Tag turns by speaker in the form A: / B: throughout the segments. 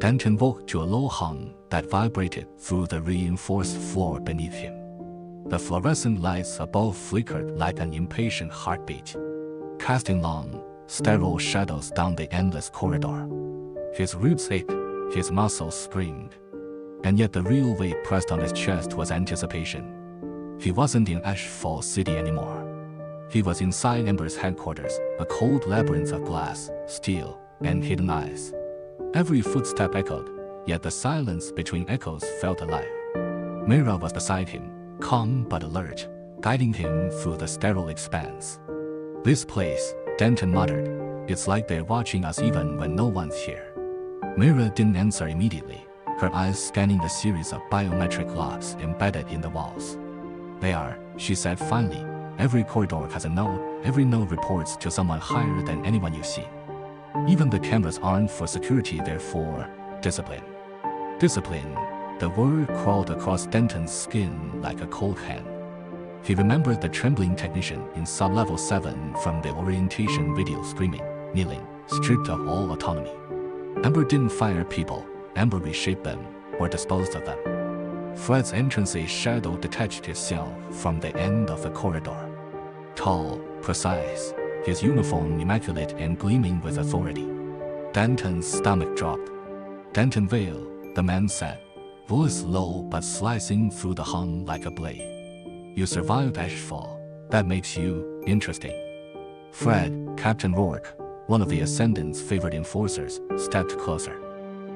A: Denton woke to a low hum that vibrated through the reinforced floor beneath him. The fluorescent lights above flickered like an impatient heartbeat, casting long, sterile shadows down the endless corridor. His ribs ached, his muscles screamed, and yet the real weight pressed on his chest was anticipation. He wasn't in Ashfall City anymore. He was inside Ember's headquarters, a cold labyrinth of glass, steel, and hidden eyes. Every footstep echoed, yet the silence between echoes felt alive. Mira was beside him, calm but alert, guiding him through the sterile expanse. "This place," Denton muttered. "It's like they're watching us even when no one's here." Mira didn't answer immediately, her eyes scanning the series of biometric locks embedded in the walls. "They are," she said finally. "Every corridor has a node. Every node reports to someone higher than anyone you see. Even the cameras aren't for security, they're for discipline." Discipline. The word crawled across Denton's skin like a cold hand. He remembered the trembling technician in sub-level 7 from the orientation video screaming, kneeling, stripped of all autonomy. Ember didn't fire people, Ember reshaped them, or disposed of them. Fred's entrance-a shadow detached itself from the end of the corridor. Tall, precise, his uniform immaculate and gleaming with authority. Denton's stomach dropped. "Denton Vale," the man said, voice low but slicing through the hum like a blade. "You survived Ashfall. That makes you interesting." Fred, Captain Rourke, one of the Ascendant's favorite enforcers, stepped closer.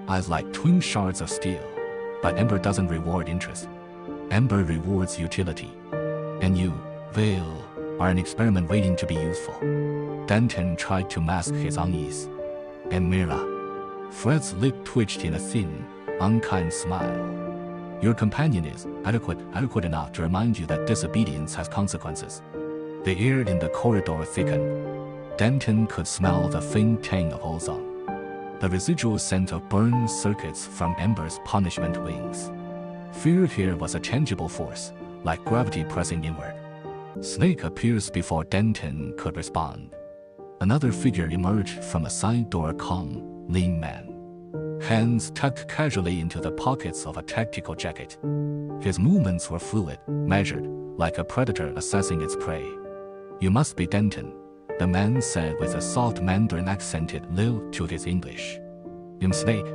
A: Eyes like twin shards of steel. But Ember doesn't reward interest. Ember rewards utility. And you, Vale, are an experiment waiting to be useful. Denton tried to mask his unease. "And Mira." Fred's lip twitched in a thin, unkind smile. "Your companion is adequate enough to remind you that disobedience has consequences." The air in the corridor thickened. Denton could smell the faint tang of ozone, the residual scent of burned circuits from Ember's punishment wings. Fear here was a tangible force, like gravity pressing inward. Snake appears before Denton could respond. Another figure emerged from a side door, calm, lean man, hands tucked casually into the pockets of a tactical jacket. His movements were fluid, measured, like a predator assessing its prey. "You must be Denton," the man said with a soft Mandarin accented lilt to his English. "I'm Snake.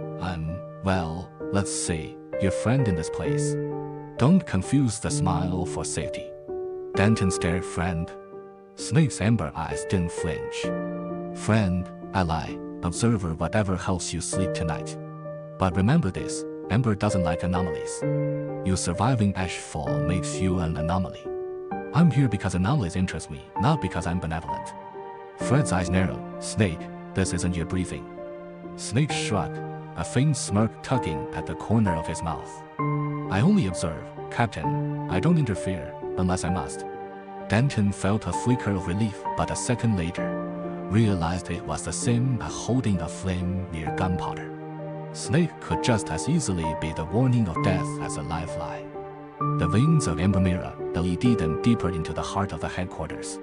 A: Well, let's say, your friend in this place." Don't confuse the smile for safety. Denton stared. "Friend?" Snake's amber eyes didn't flinch. "Friend, ally, observer, whatever helps you sleep tonight. But remember this, Ember doesn't like anomalies. You surviving Ashfall makes you an anomaly. I'm here because anomalies interest me, not because I'm benevolent." Fred's eyes narrowed. "Snake, this isn't your briefing." Snake shrugged, a faint smirk tugging at the corner of his mouth. "I only observe, Captain. I don't interfere, unless I must." Denton felt a flicker of relief, but a second later, realized it was the same as holding a flame near gunpowder. Snake could just as easily be the warning of death as a lifeline. The veins of Ember Mira LED them deeper into the heart of the headquarters.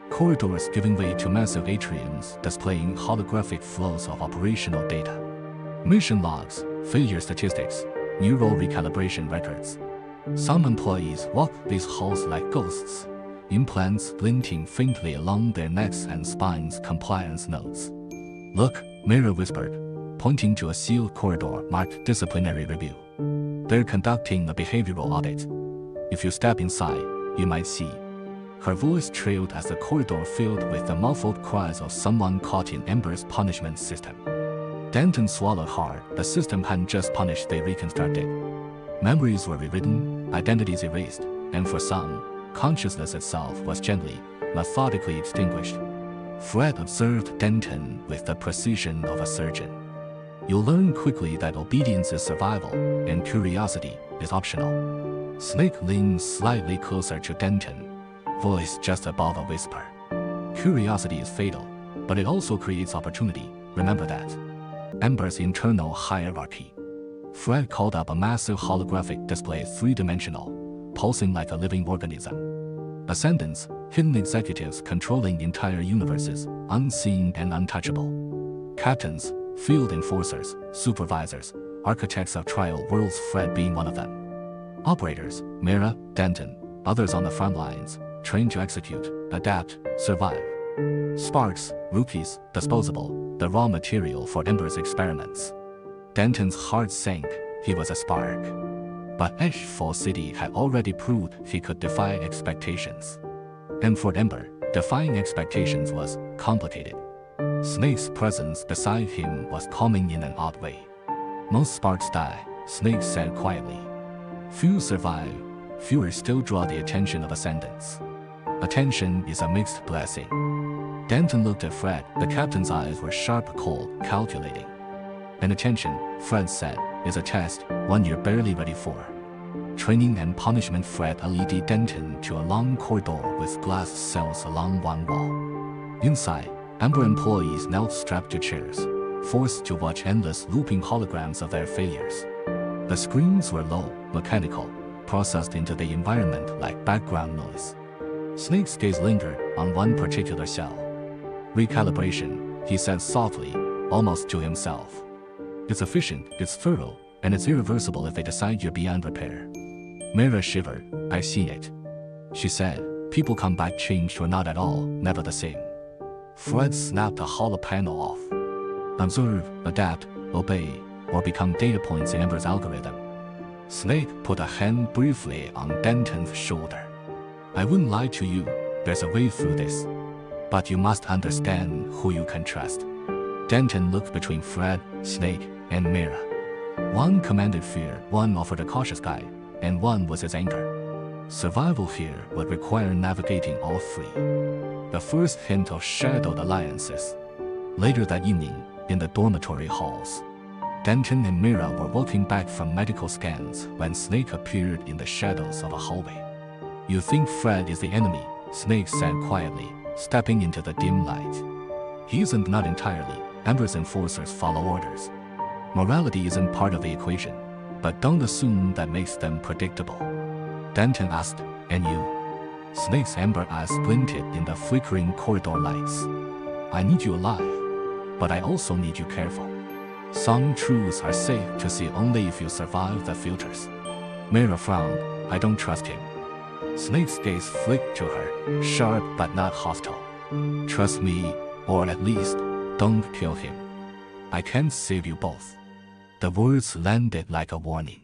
A: Corridors giving way to massive atriums displaying holographic flows of operational data. Mission logs, failure statistics, neural recalibration records. Some employees walk these halls like ghosts, implants glinting faintly along their necks and spines. Compliance notes. "Look," Mira whispered, pointing to a sealed corridor marked disciplinary review. "They're conducting a behavioral audit. If you step inside, you might see." Her voice trailed as the corridor filled with the muffled cries of someone caught in Ember's punishment system. Denton swallowed hard. The system hadn't just punished, they reconstructed. Memories were rewritten, identities erased, and for some, consciousness itself was gently, methodically extinguished. Fred observed Denton with the precision of a surgeon. "You'll learn quickly that obedience is survival, and curiosity is optional." Snake leaned slightly closer to Denton, voice just above a whisper. "Curiosity is fatal, but it also creates opportunity, remember that." Ember's internal hierarchy. Fred called up a massive holographic display, three-dimensional, pulsing like a living organism. Ascendants, hidden executives controlling entire universes, unseen and untouchable. Captains, field enforcers, supervisors, architects of trial worlds, Fred being one of them. Operators, Mira, Denton, others on the front lines, trained to execute, adapt, survive. Sparks, rookies, disposable, the raw material for Ember's experiments. Denton's heart sank, he was a spark. But Ashfall City had already proved he could defy expectations. And for Ember, defying expectations was complicated. Snake's presence beside him was calming in an odd way. Most sparks die, Snake said quietly. Few survive, fewer still draw the attention of ascendants. Attention is a mixed blessing. Denton looked at Fred, the captain's eyes were sharp, cold, calculating. And attention, Fred said, is a test, one you're barely ready for. Training and punishment. Fred led Denton to a long corridor with glass cells along one wall. Inside, Ember employees knelt strapped to chairs, forced to watch endless looping holograms of their failures. The screens were low, mechanical, processed into the environment like background noise. Snake's gaze lingered on one particular cell. Recalibration, he said softly, almost to himself. It's efficient, it's thorough, and it's irreversible if they decide you're beyond repair. Mira shivered. I see it. She said, people come back changed or not at all, never the same. Fred snapped a hollow panel off. Observe, adapt, obey, or become data points in Ember's algorithm. Snake put a hand briefly on Denton's shoulder. I wouldn't lie to you, there's a way through this. But you must understand who you can trust. Denton looked between Fred, Snake, and Mira. One commanded fear, one offered a cautious guide, and one was his anchor. Survival here would require navigating all three. The first hint of shadowed alliances. Later that evening, in the dormitory halls, Denton and Mira were walking back from medical scans when Snake appeared in the shadows of a hallway. You think Fred is the enemy, Snake said quietly, stepping into the dim light. He isn't, not entirely. Ember's enforcers follow orders. Morality isn't part of the equation, but don't assume that makes them predictable. Denton asked, and you? Snake's amber eyes glinted in the flickering corridor lights. I need you alive, but I also need you careful. Some truths are safe to see only if you survive the filters. Mira frowned. I don't trust him. Snake's gaze flicked to her, sharp but not hostile. Trust me, or at least, don't kill him. I can't save you both. The words landed like a warning.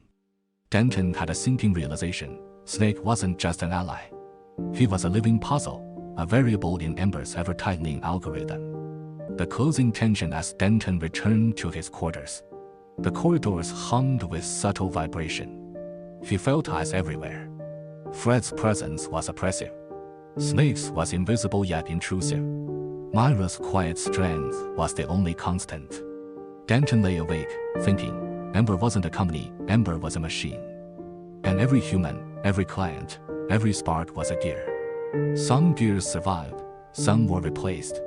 A: Denton had a sinking realization. Snake wasn't just an ally. He was a living puzzle, a variable in Ember's ever-tightening algorithm. The closing tension as Denton returned to his quarters. The corridors hummed with subtle vibration. He felt eyes everywhere. Fred's presence was oppressive. Snake's was invisible yet intrusive. Myra's quiet strength was the only constant. Denton lay awake, thinking, Ember wasn't a company, Ember was a machine. And every human, every client, every spark was a gear. Some gears survived, some were replaced.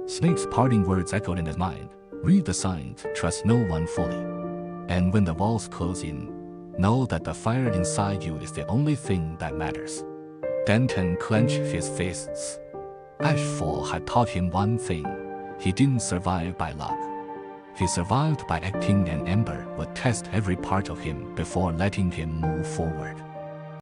A: Snake's parting words echoed in his mind. Read the signs, trust no one fully. And when the walls close in, know that the fire inside you is the only thing that matters. Denton clenched his fists. Ashfall had taught him one thing. He didn't survive by luck. He survived by acting, and Ember would test every part of him before letting him move forward.